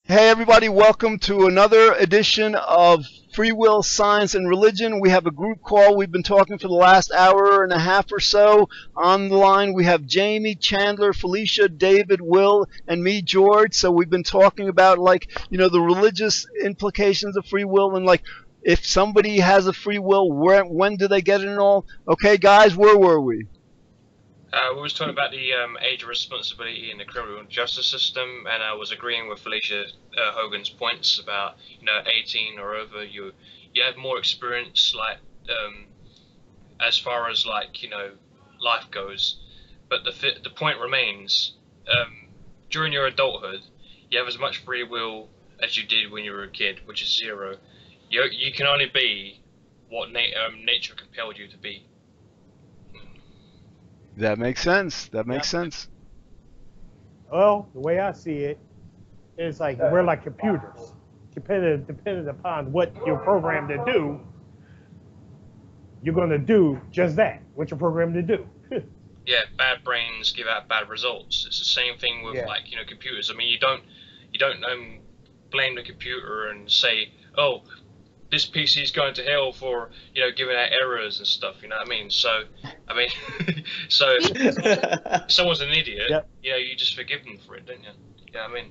Hey everybody, welcome to another edition of Free Will, Science, and Religion. We have a group call. We've been talking for the last hour and a half or so. On the line we have Jamie, Chandler, Felicia, David, Will, and me, George. So we've been talking about the religious implications of free will and if somebody has a free will, when do they get it and all. Okay guys, where were we? We was talking about the age of responsibility in the criminal justice system, and I was agreeing with Felicia Hogan's points about 18 or over, you have more experience, as far as life goes. But the point remains, during your adulthood, you have as much free will as you did when you were a kid, which is zero. You can only be what nature compelled you to be. That makes sense. That makes sense. Well, the way I see it, it's like we're like computers. Depending upon what you're programmed to do, you're going to do just that, what you're programmed to do. Yeah, bad brains give out bad results. It's the same thing with computers. I mean, you don't blame the computer and say, oh, this PC is going to hell for giving out errors and stuff. You know what I mean? So I mean, so if someone's an idiot, Yep. You just forgive them for it, don't you? Yeah, I mean.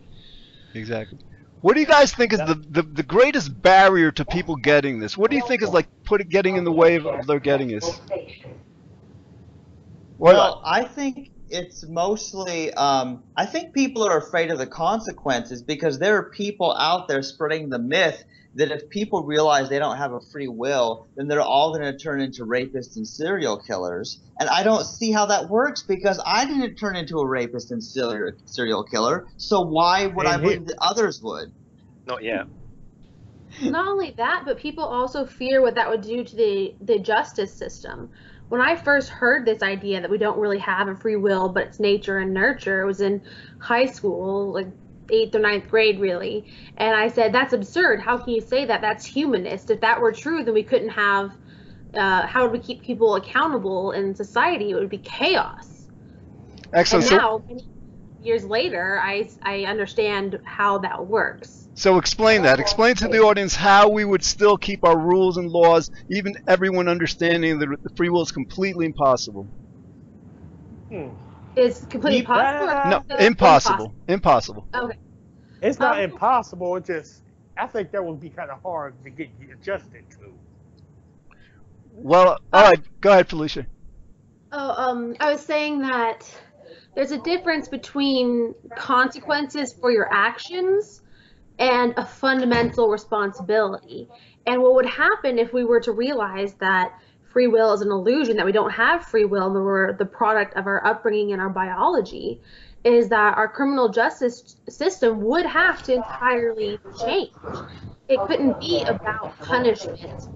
Exactly. What do you guys think is the greatest barrier to people getting this? What do you think is getting in the way of their getting this? Well, I think it's mostly, I think people are afraid of the consequences because there are people out there spreading the myth that if people realize they don't have a free will, then they're all going to turn into rapists and serial killers. And I don't see how that works because I didn't turn into a rapist and serial killer. So why would I believe that others would? Not yet. Not only that, but people also fear what that would do to the justice system. When I first heard this idea that we don't really have a free will, but it's nature and nurture, it was in high school, like 8th or 9th grade, really. And I said, that's absurd. How can you say that? That's humanist. If that were true, then we couldn't have, how would we keep people accountable in society? It would be chaos. Excellent. And now, many years later, I understand how that works. So explain that. Explain to the audience how we would still keep our rules and laws, even everyone understanding that the free will is completely impossible. It's completely possible? No, impossible. Impossible. Okay. It's not impossible. It's just, I think that would be kind of hard to get adjusted to. Well, all right. Go ahead, Felicia. I was saying that there's a difference between consequences for your actions and a fundamental responsibility. And what would happen if we were to realize that free will is an illusion, that we don't have free will and we're the product of our upbringing and our biology, is that our criminal justice system would have to entirely change. It couldn't be about punishment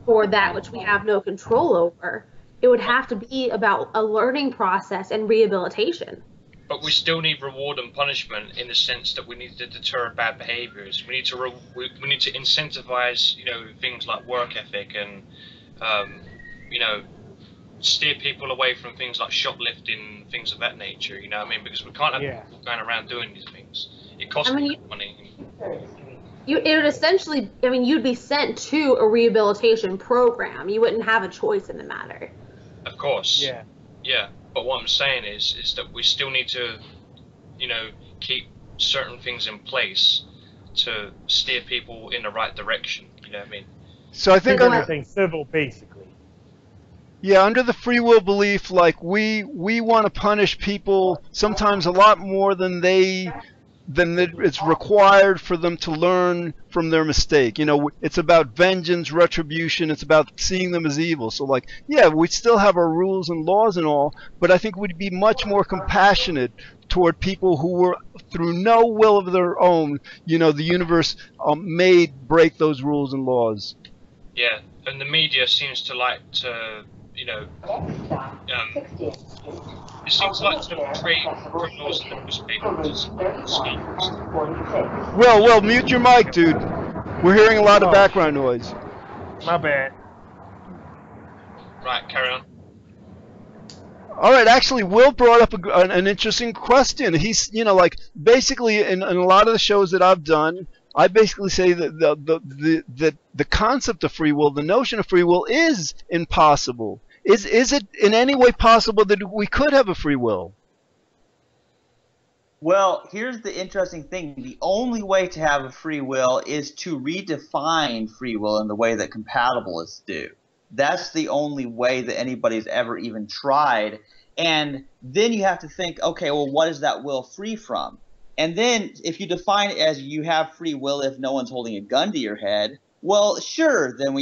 for that which we have no control over. It would have to be about a learning process and rehabilitation. But we still need reward and punishment in the sense that we need to deter bad behaviors. We need to we need to incentivize things like work ethic and steer people away from things like shoplifting, things of that nature. You know what I mean? Because we can't have people going around doing these things. It costs money. It would essentially, you'd be sent to a rehabilitation program. You wouldn't have a choice in the matter. Of course. Yeah. Yeah. But what I'm saying is that we still need to, keep certain things in place to steer people in the right direction. You know what I mean? So I think everything civil, basically. Yeah, under the free will belief, we want to punish people sometimes a lot more than it's required for them to learn from their mistake. It's about vengeance, retribution. It's about seeing them as evil. So we still have our rules and laws and all, but I think we'd be much more compassionate toward people who were, through no will of their own, the universe made break those rules and laws. Yeah, and the media seems to like to, it seems like to portray criminals in the newspaper as schemes. Well, mute your mic, dude. We're hearing a lot of background noise. My bad. Right, carry on. All right, actually, Will brought up an interesting question. He's, like basically in a lot of the shows that I've done, I basically say that the concept of free will, the notion of free will, is impossible. Is it in any way possible that we could have a free will? Well, here's the interesting thing. The only way to have a free will is to redefine free will in the way that compatibilists do. That's the only way that anybody's ever even tried. And then you have to think, okay, well, what is that will free from? And then if you define it as you have free will if no one's holding a gun to your head, well, sure, then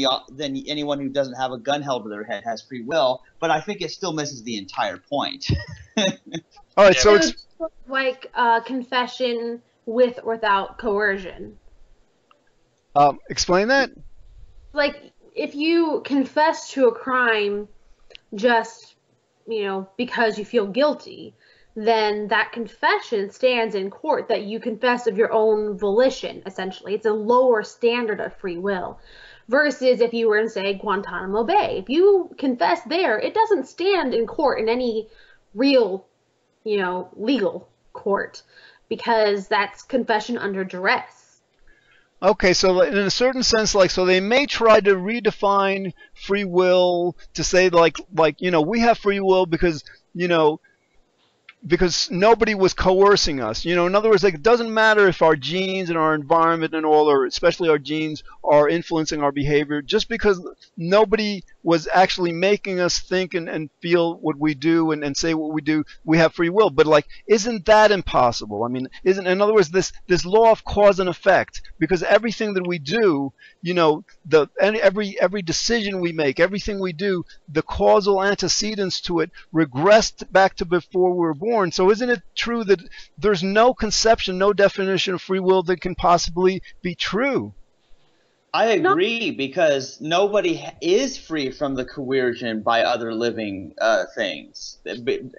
anyone who doesn't have a gun held to their head has free will, but I think it still misses the entire point. All right, so it's like confession with or without coercion. explain that. Like if you confess to a crime just, because you feel guilty, then that confession stands in court that you confess of your own volition, essentially. It's a lower standard of free will. Versus if you were in, say, Guantanamo Bay. If you confess there, it doesn't stand in court in any real, legal court, because that's confession under duress. Okay, so in a certain sense, so they may try to redefine free will to say we have free will because nobody was coercing us. In other words, it doesn't matter if our genes and our environment and all, or especially our genes, are influencing our behavior. Just because nobody was actually making us think and feel what we do and say what we do, we have free will. But isn't that impossible? I mean, in other words, this law of cause and effect, because everything that we do, every decision we make, everything we do, the causal antecedents to it regressed back to before we were born. So isn't it true that there's no conception, no definition of free will that can possibly be true? I agree, because nobody is free from the coercion by other living things,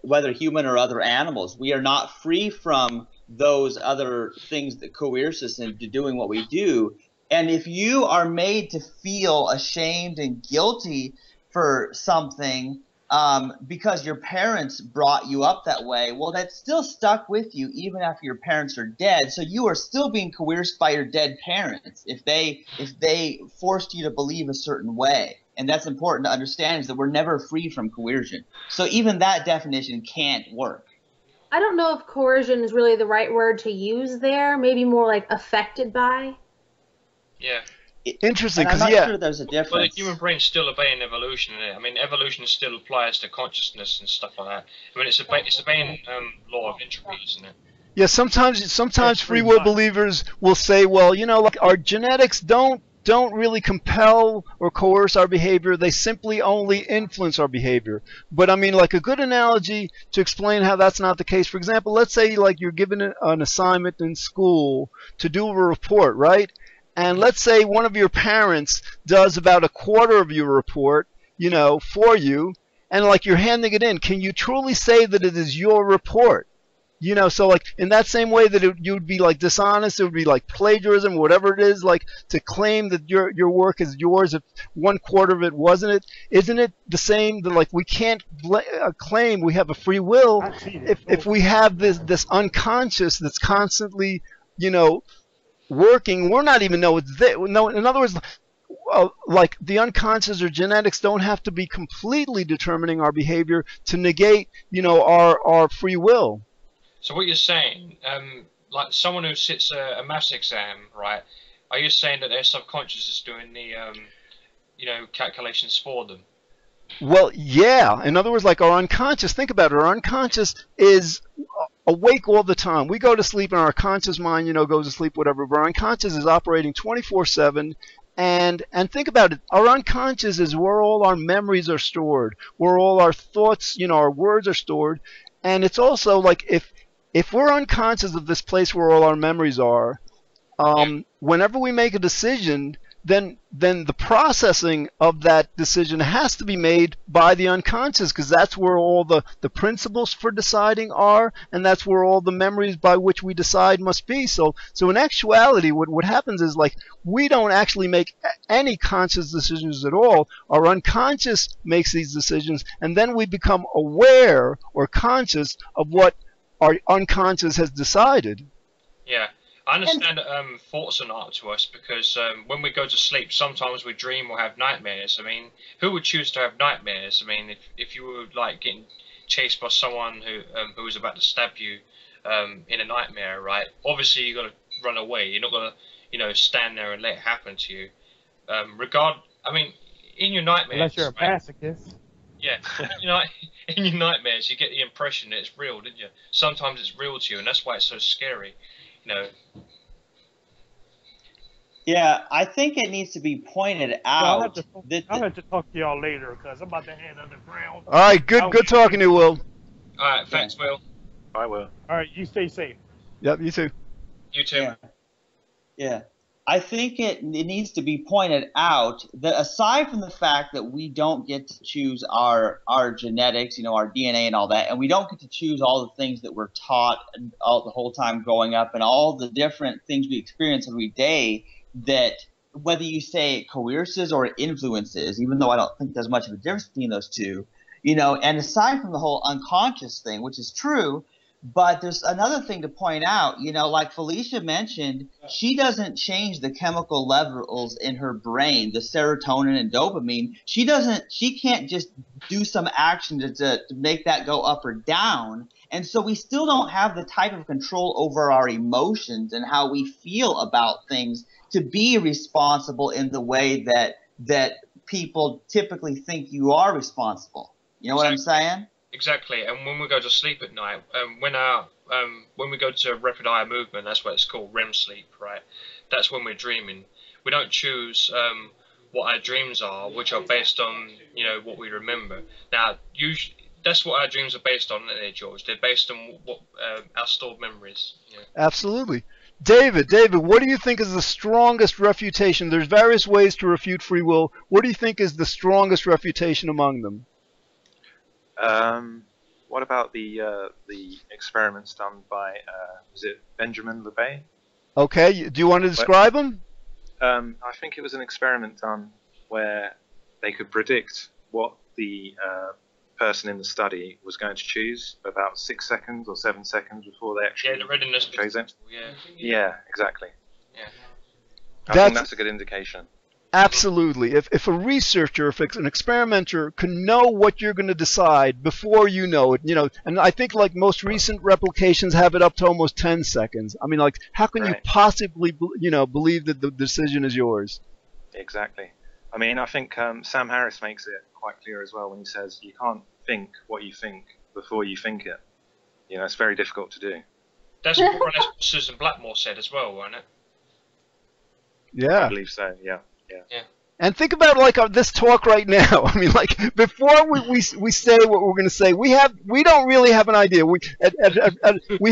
whether human or other animals. We are not free from those other things that coerce us into doing what we do. And if you are made to feel ashamed and guilty for something because your parents brought you up that way, well, that's still stuck with you even after your parents are dead. So you are still being coerced by your dead parents if they forced you to believe a certain way. And that's important to understand, is that we're never free from coercion. So even that definition can't work. I don't know if coercion is really the right word to use there. Maybe more like affected by. Yeah. Interesting, because I'm not sure there's a difference. Well, the human brain's still obeying evolution. I mean, evolution still applies to consciousness and stuff like that. I mean, it's obeying law of entropy, isn't it? Yeah, sometimes free will believers will say, well, our genetics don't really compel or coerce our behavior. They simply only influence our behavior. But I mean, a good analogy to explain how that's not the case. For example, let's say you're given an assignment in school to do a report, right? And let's say one of your parents does about a quarter of your report, for you, and you're handing it in. Can you truly say that it is your report? So in that same way that you'd be dishonest, it would be plagiarism, whatever it is, to claim that your work is yours if one quarter of it wasn't it. Isn't it the same that we can't claim we have a free will if we have this unconscious that's constantly, working? We're not even know it's there. No, in other words, the unconscious or genetics don't have to be completely determining our behavior to negate, our free will. So what you're saying, someone who sits a maths exam, right? Are you saying that their subconscious is doing the, calculations for them? Well, yeah. In other words, our unconscious, think about it. Our unconscious is awake all the time. We go to sleep and our conscious mind, goes to sleep, whatever. But our unconscious is operating 24/7. And think about it. Our unconscious is where all our memories are stored, where all our thoughts, our words are stored. And it's also if we're unconscious of this place where all our memories are, whenever we make a decision, then the processing of that decision has to be made by the unconscious, because that's where all the principles for deciding are, and that's where all the memories by which we decide must be. So in actuality, what happens is, like, we don't actually make any conscious decisions at all. Our unconscious makes these decisions, and then we become aware or conscious of what our unconscious has decided. Yeah. I understand that thoughts are not up to us, because when we go to sleep, sometimes we dream or have nightmares. I mean, who would choose to have nightmares? I mean, if you were like getting chased by someone who was about to stab you in a nightmare, right? Obviously, you got to run away. You're not gonna, stand there and let it happen to you. I mean, in your nightmares, Unless you're a right? masochist. Yeah, in your nightmares, you get the impression that it's real, didn't you? Sometimes it's real to you, and that's why it's so scary. Yeah, I think it needs to be pointed out. I'll have to talk to y'all later, because I'm about to head underground. All right, good talking to you, Will. All right, thanks, Will. I will. All right, you stay safe. Yep, you too. You too. Yeah. I think it needs to be pointed out that aside from the fact that we don't get to choose our genetics, our DNA and all that, and we don't get to choose all the things that we're taught all the whole time growing up, and all the different things we experience every day, that whether you say it coerces or it influences, even though I don't think there's much of a difference between those two, and aside from the whole unconscious thing, which is true. But there's another thing to point out, like Felicia mentioned, she doesn't change the chemical levels in her brain, the serotonin and dopamine. She can't just do some action to make that go up or down. And so we still don't have the type of control over our emotions and how we feel about things to be responsible in the way that people typically think you are responsible. You know what I'm saying? Exactly, and when we go to sleep at night, when we go to rapid eye movement, that's what it's called, REM sleep, right? That's when we're dreaming. We don't choose what our dreams are, which are based on what we remember. Now, that's what our dreams are based on, aren't they, George? They're based on what our stored memories. Absolutely. David, what do you think is the strongest refutation? There's various ways to refute free will. What do you think is the strongest refutation among them? What about the experiments done by was it Benjamin Lebet? Okay, do you want to describe them? I think it was an experiment done where they could predict what the person in the study was going to choose about 6 seconds or 7 seconds before they actually the readiness chose it. Yeah, exactly. Yeah. I think that's a good indication. Absolutely. If a researcher, if an experimenter can know what you're going to decide before you know it, and I think like most recent replications have it up to almost 10 seconds. I mean, like, how can you possibly, believe that the decision is yours? Exactly. I mean, I think Sam Harris makes it quite clear as well when he says you can't think what you think before you think it. It's very difficult to do. That's more or less what Susan Blackmore said as well, wasn't it? Yeah. I believe so, yeah. And think about this talk right now. I mean, like, before we say what we're going to say, we don't really have an idea. We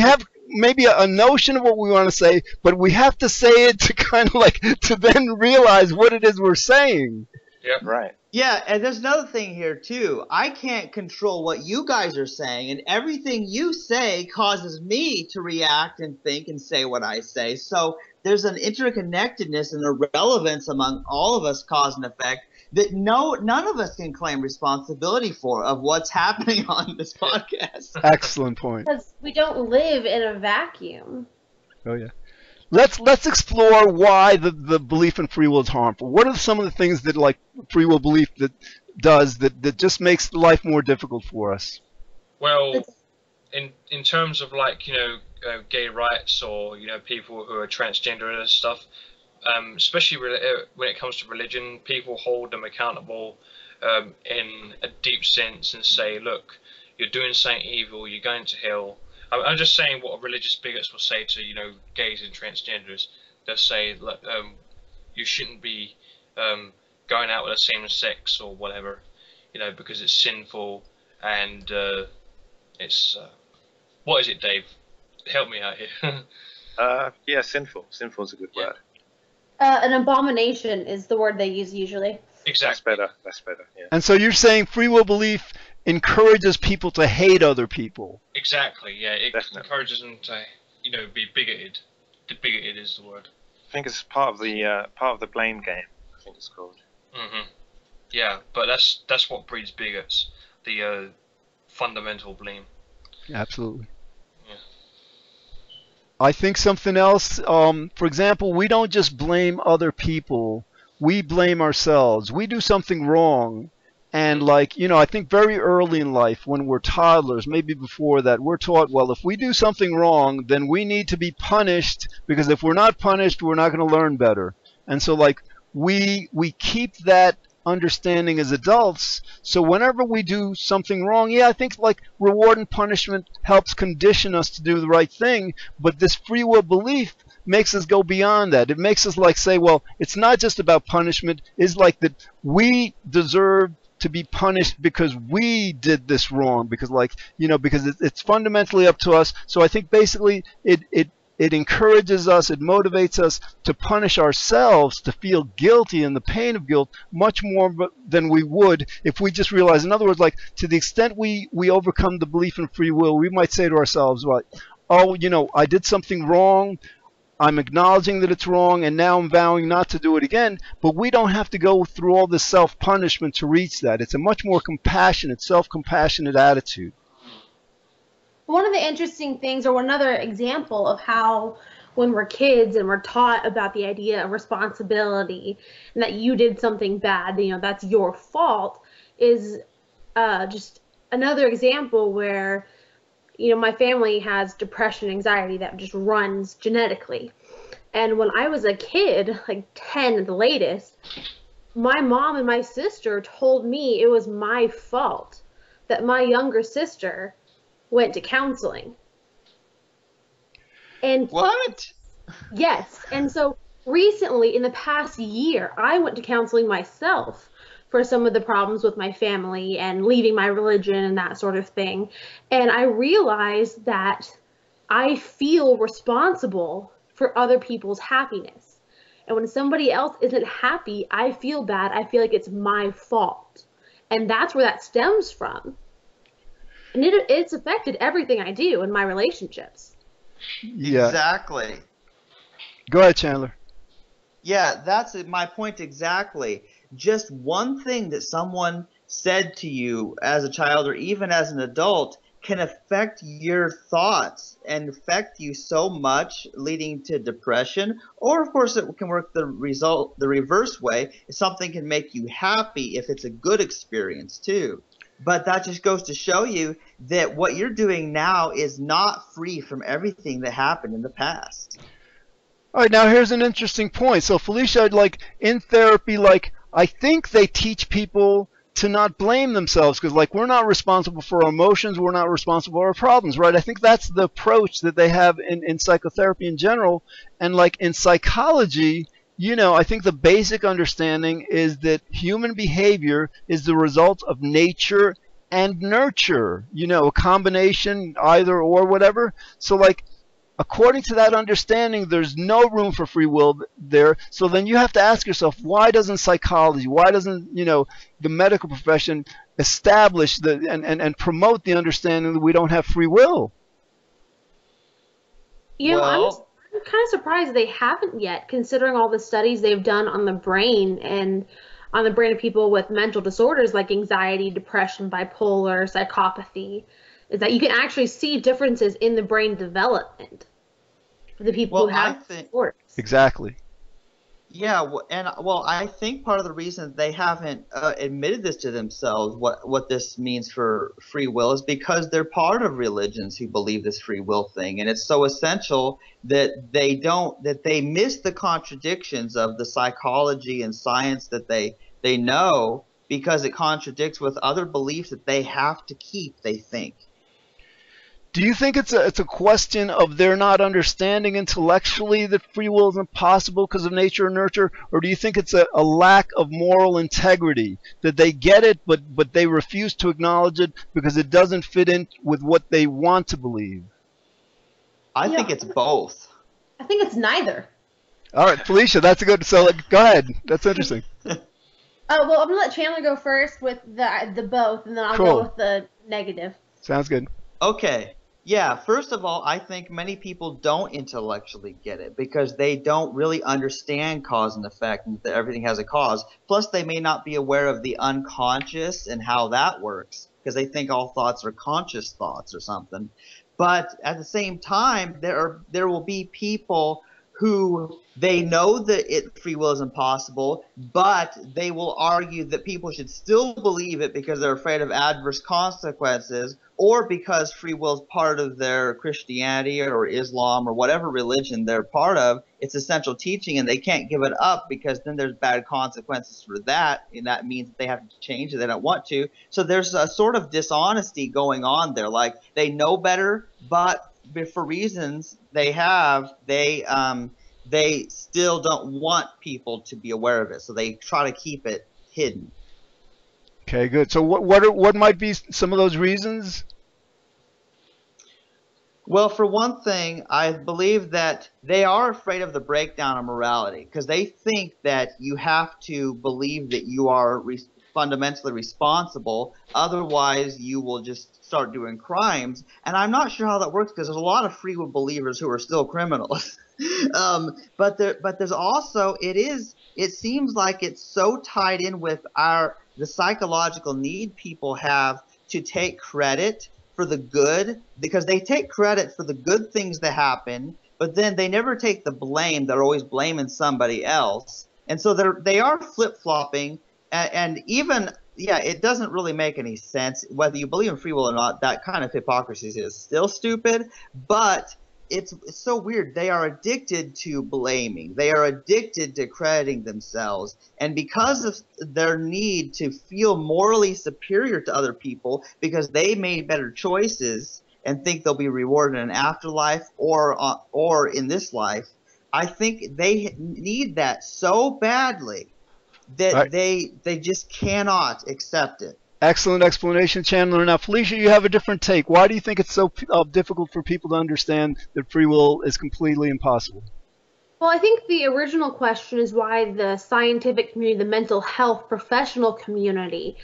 have maybe a notion of what we want to say, but we have to say it to kind of to then realize what it is we're saying. Yeah. Right. Yeah, and there's another thing here too. I can't control what you guys are saying, and everything you say causes me to react and think and say what I say. So there's an interconnectedness and a relevance among all of us, cause and effect, that none of us can claim responsibility for of what's happening on this podcast. Excellent point. Because we don't live in a vacuum. Oh yeah. Let's explore why the belief in free will is harmful. What are some of the things that free will belief that just makes life more difficult for us? Well, in terms of gay rights or people who are transgender and stuff, especially when it comes to religion, people hold them accountable in a deep sense and say, look, you're doing something evil, you're going to hell. I'm just saying what religious bigots will say to gays and transgenders. They'll say you shouldn't be going out with the same sex or whatever, because it's sinful and it's what is it, Dave? Help me out here. Yeah, sinful. Sinful is a good word. An abomination is the word they use usually. Exactly. That's better. Yeah. And so you're saying free will belief encourages people to hate other people. Exactly. Yeah. It Definitely. encourages them to, be bigoted. Bigoted is the word. I think it's part of the blame game. I think it's called. Mhm. Yeah, but that's what breeds bigots. The fundamental blame. Absolutely. Yeah. I think something else, for example, we don't just blame other people, we blame ourselves. We do something wrong, and I think very early in life, when we're toddlers, maybe before that, we're taught, well, if we do something wrong, then we need to be punished, because if we're not punished, we're not going to learn better. And so we keep that understanding as adults. So whenever we do something wrong, I think reward and punishment helps condition us to do the right thing, but this free will belief makes us go beyond that. It makes us say, well, it's not just about punishment. It's that we deserve to be punished because we did this wrong, because because it's fundamentally up to us. So I think basically it encourages us, it motivates us to punish ourselves, to feel guilty and the pain of guilt much more than we would if we just realize. In other words, to the extent we overcome the belief in free will, we might say to ourselves, I did something wrong, I'm acknowledging that it's wrong, and now I'm vowing not to do it again. But we don't have to go through all this self-punishment to reach that. It's a much more compassionate, self-compassionate attitude. One of the interesting things, or another example of how when we're kids and we're taught about the idea of responsibility and that you did something bad, that's your fault, is just another example where, my family has depression, anxiety that just runs genetically. And when I was a kid, 10 at the latest, my mom and my sister told me it was my fault that my younger sister went to counseling. And what? Yes. And so recently, in the past year, I went to counseling myself for some of the problems with my family and leaving my religion and that sort of thing. And I realized that I feel responsible for other people's happiness. And when somebody else isn't happy, I feel bad. I feel like it's my fault. And that's where that stems from. And it's affected everything I do in my relationships. Yeah. Exactly. Go ahead, Chandler. Yeah, that's my point exactly. Just one thing that someone said to you as a child or even as an adult can affect your thoughts and affect you so much, leading to depression. Or, of course, it can work the reverse way. Something can make you happy if it's a good experience too. But that just goes to show you that what you're doing now is not free from everything that happened in the past. All right, now here's an interesting point. So Felicia, in therapy, I think they teach people to not blame themselves because, we're not responsible for our emotions, we're not responsible for our problems, right? I think that's the approach that they have in psychotherapy in general. And, in psychology, I think the basic understanding is that human behavior is the result of nature and nurture, a combination, either or, whatever. So, according to that understanding, there's no room for free will there. So then you have to ask yourself, why doesn't psychology, why doesn't, the medical profession establish and promote the understanding that we don't have free will? I'm kind of surprised they haven't yet, considering all the studies they've done on the brain and on the brain of people with mental disorders like anxiety, depression, bipolar, psychopathy, is that you can actually see differences in the brain development for the people who have disorders. Exactly. Yeah, I think part of the reason they haven't admitted this to themselves, what this means for free will, is because they're part of religions who believe this free will thing, and it's so essential that they miss the contradictions of the psychology and science that they know, because it contradicts with other beliefs that they have to keep, they think. Do you think it's a question of they're not understanding intellectually that free will isn't possible because of nature and nurture, or do you think it's a lack of moral integrity, that they get it but they refuse to acknowledge it because it doesn't fit in with what they want to believe? I think it's both. I think it's neither. All right, Felicia, that's a good. So go ahead. That's interesting. Oh, well, I'm gonna let Chandler go first with the both, and then I'll Cool. go with the negative. Sounds good. Okay. Yeah, first of all, I think many people don't intellectually get it because they don't really understand cause and effect and that everything has a cause. Plus, they may not be aware of the unconscious and how that works because they think all thoughts are conscious thoughts or something. But at the same time, there will be people who they know that free will is impossible, but they will argue that people should still believe it because they're afraid of adverse consequences, or because free will is part of their Christianity or Islam or whatever religion they're part of. It's essential teaching, and they can't give it up because then there's bad consequences for that, and that means they have to change it. They don't want to. So there's a sort of dishonesty going on there. Like they know better, but for reasons they still don't want people to be aware of it. So they try to keep it hidden. Okay, good. So what might be some of those reasons? Well, for one thing, I believe that they are afraid of the breakdown of morality because they think that you have to believe that you are fundamentally responsible. Otherwise, you will just start doing crimes. And I'm not sure how that works because there's a lot of free will believers who are still criminals. But there's also it seems like it's so tied in with the psychological need people have to take credit for the good, because they take credit for the good things that happen, but then they never take the blame. They're always blaming somebody else, and so they are flip-flopping, and even it doesn't really make any sense whether you believe in free will or not. That kind of hypocrisy is still stupid, but it's so weird. They are addicted to blaming. They are addicted to crediting themselves. And because of their need to feel morally superior to other people because they made better choices and think they'll be rewarded in an afterlife or in this life, I think they need that so badly that Right. they just cannot accept it. Excellent explanation, Chandler. Now, Felicia, you have a different take. Why do you think it's so difficult for people to understand that free will is completely impossible? Well, I think the original question is why the scientific community, the mental health professional community,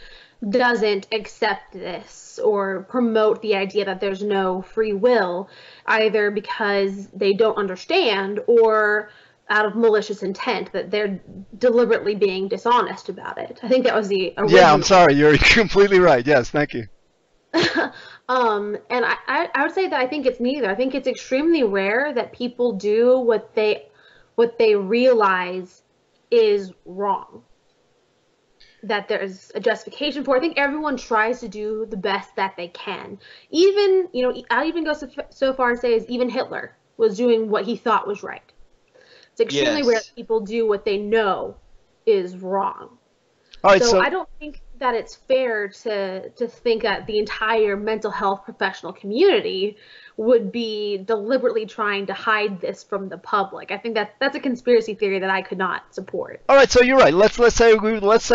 doesn't accept this or promote the idea that there's no free will, either because they don't understand or out of malicious intent, that they're deliberately being dishonest about it. I think that was the original. Yeah, I'm sorry. You're completely right. Yes, thank you. And I would say that I think it's neither. I think it's extremely rare that people do what they realize is wrong, that there's a justification for. I think everyone tries to do the best that they can. Even, I'll even go so far as say as even Hitler was doing what he thought was right. It's extremely rare that people do what they know is wrong. All right, so I don't think that it's fair to think that the entire mental health professional community would be deliberately trying to hide this from the public. I think that's a conspiracy theory that I could not support. All right, so you're right. Let's say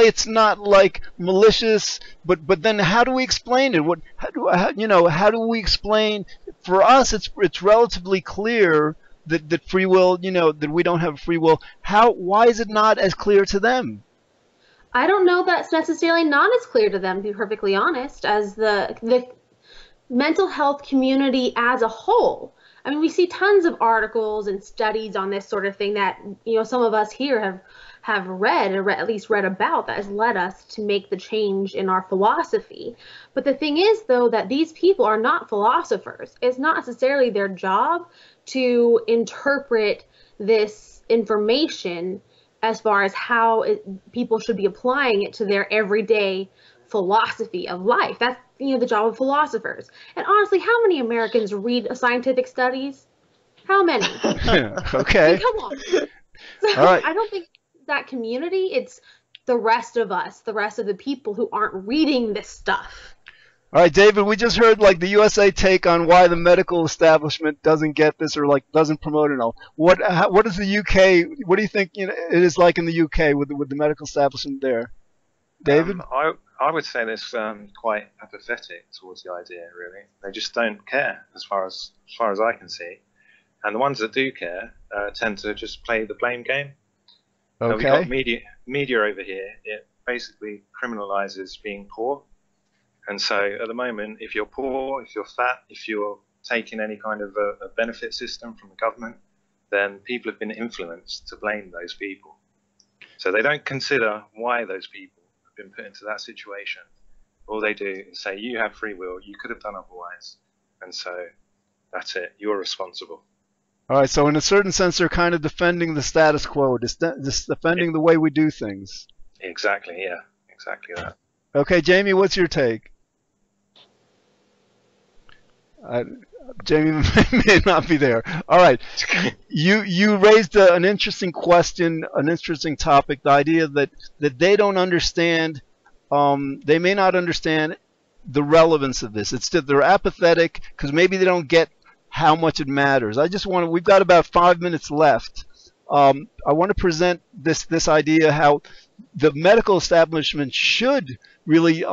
it's not like malicious, but then how do we explain it? How do we explain? For us, it's relatively clear that free will, that we don't have free will. Why is it not as clear to them? I don't know that's necessarily not as clear to them, to be perfectly honest, as the mental health community as a whole. I mean, we see tons of articles and studies on this sort of thing that, some of us here have read, or at least read about, that has led us to make the change in our philosophy. But the thing is, though, that these people are not philosophers. It's not necessarily their job to interpret this information as far as how people should be applying it to their everyday philosophy of life. That's, the job of philosophers. And honestly, how many Americans read scientific studies? How many? Okay. I mean, come on. So all right. I don't think that community, it's the rest of us, the rest of the people who aren't reading this stuff. All right, David, we just heard the USA take on why the medical establishment doesn't get this or doesn't promote it all. What is the UK? What do you think it is like in the UK with the medical establishment there? David? I would say this quite apathetic towards the idea. Really, they just don't care as far as I can see. And the ones that do care tend to just play the blame game. Okay. We've got media over here. It basically criminalizes being poor. And so at the moment, if you're poor, if you're fat, if you're taking any kind of a benefit system from the government, then people have been influenced to blame those people. So they don't consider why those people have been put into that situation. All they do is say, you have free will, you could have done otherwise. And so that's it, you're responsible. All right, so in a certain sense, they're kind of defending the status quo, just defending the way we do things. Exactly, yeah, exactly that. Okay, Jamie, what's your take? Jamie may not be there. All right, you raised an interesting question, an interesting topic, the idea that they don't understand, they may not understand the relevance of this. It's that they're apathetic because maybe they don't get how much it matters. We've got about 5 minutes left. I want to present this idea how the medical establishment should really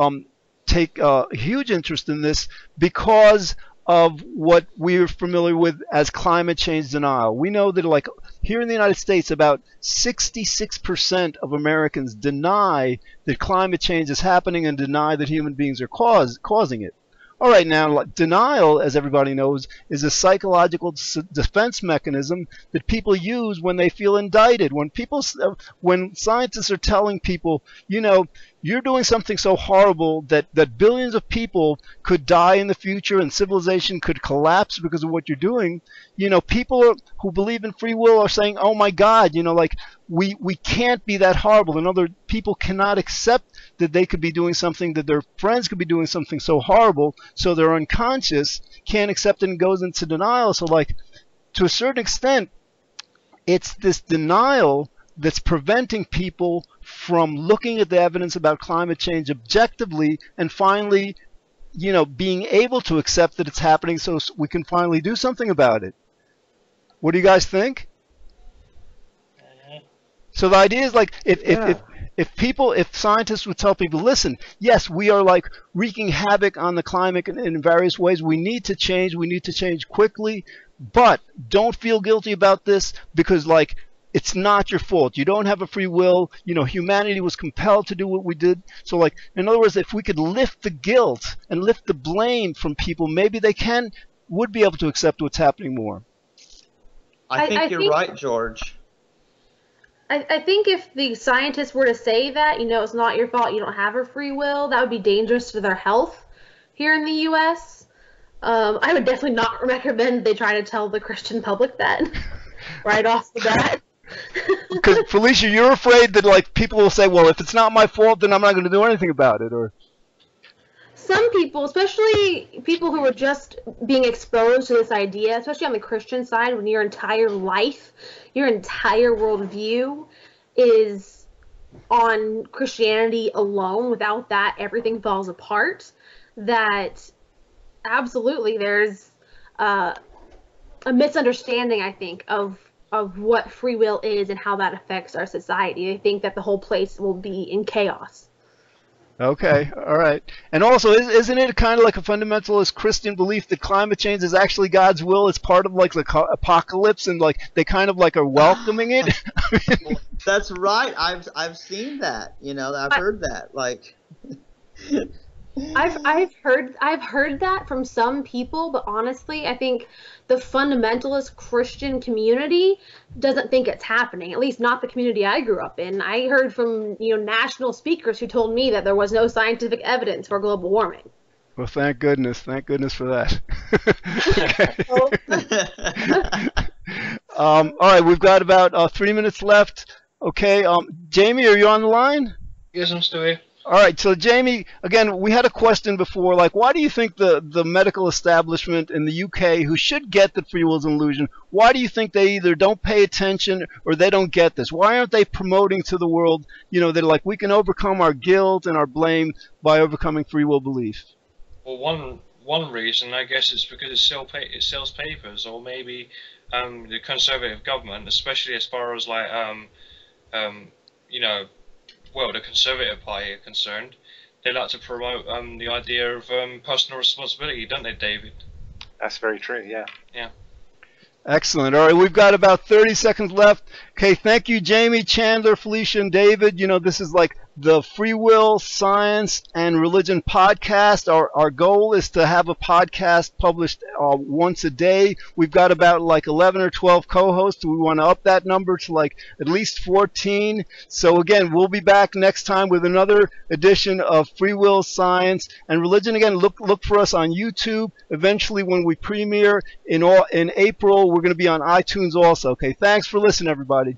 take a huge interest in this because of what we're familiar with as climate change denial. We know that, like, here in the United States, about 66% of Americans deny that climate change is happening and deny that human beings are causing it. All right, now, denial, as everybody knows, is a psychological defense mechanism that people use when they feel indicted. When scientists are telling people, you know, you're doing something so horrible that billions of people could die in the future and civilization could collapse because of what you're doing, you know, people who believe in free will are saying, oh my God, you know, like, we can't be that horrible. And other people cannot accept that they could be doing something, that their friends could be doing something so horrible, so they're unconscious, can't accept it and goes into denial. So, like, to a certain extent, it's this denial that's preventing people from looking at the evidence about climate change objectively and finally, you know, being able to accept that it's happening so we can finally do something about it. What do you guys think? So the idea is, like, if scientists would tell people, listen, yes, we are, like, wreaking havoc on the climate in various ways. We need to change quickly, but don't feel guilty about this because, like, it's not your fault. You don't have a free will. You know, humanity was compelled to do what we did. So, like, in other words, if we could lift the guilt and lift the blame from people, maybe they would be able to accept what's happening more. I think you're right, George. I think if the scientists were to say that, you know, it's not your fault, you don't have a free will, that would be dangerous to their health here in the U.S. I would definitely not recommend they try to tell the Christian public that right off the bat. Because, Felicia, you're afraid that, like, people will say, well, if it's not my fault, then I'm not going to do anything about it, or... Some people, especially people who are just being exposed to this idea, especially on the Christian side, when your entire life, your entire worldview is on Christianity alone, without that, everything falls apart, that absolutely there's a misunderstanding, I think, of what free will is and how that affects our society. I think that the whole place will be in chaos. Okay, all right. And also, isn't it kind of like a fundamentalist Christian belief that climate change is actually God's will? It's part of, like, the apocalypse, and, like, they kind of, like, are welcoming it? That's right. I've seen that. You know, I've heard that. Like, I've heard that from some people, but honestly, I think the fundamentalist Christian community doesn't think it's happening. At least not the community I grew up in. I heard from, you know, national speakers who told me that there was no scientific evidence for global warming. Well, thank goodness for that. All right, we've got about 3 minutes left. Okay, Jamie, are you on the line? Yes, I'm still here. All right, so Jamie, again, we had a question before, like, why do you think the medical establishment in the UK, who should get that free will is an illusion, why do you think they either don't pay attention or they don't get this? Why aren't they promoting to the world, you know, that, like, we can overcome our guilt and our blame by overcoming free will belief? Well, one reason, I guess, is because it sells papers, or maybe the conservative government, especially as far as, like, you know, well, the Conservative Party are concerned, they like to promote the idea of personal responsibility, don't they, David? That's very true, yeah. Yeah. Excellent. All right, we've got about 30 seconds left. Okay, thank you, Jamie, Chandler, Felicia, and David. You know, this is like the Free Will, Science, and Religion podcast. Our goal is to have a podcast published once a day. We've got about like 11 or 12 co-hosts. We want to up that number to like at least 14. So again, we'll be back next time with another edition of Free Will, Science, and Religion. Again, look for us on YouTube. Eventually, when we premiere in April, we're going to be on iTunes also. Okay, thanks for listening, everybody.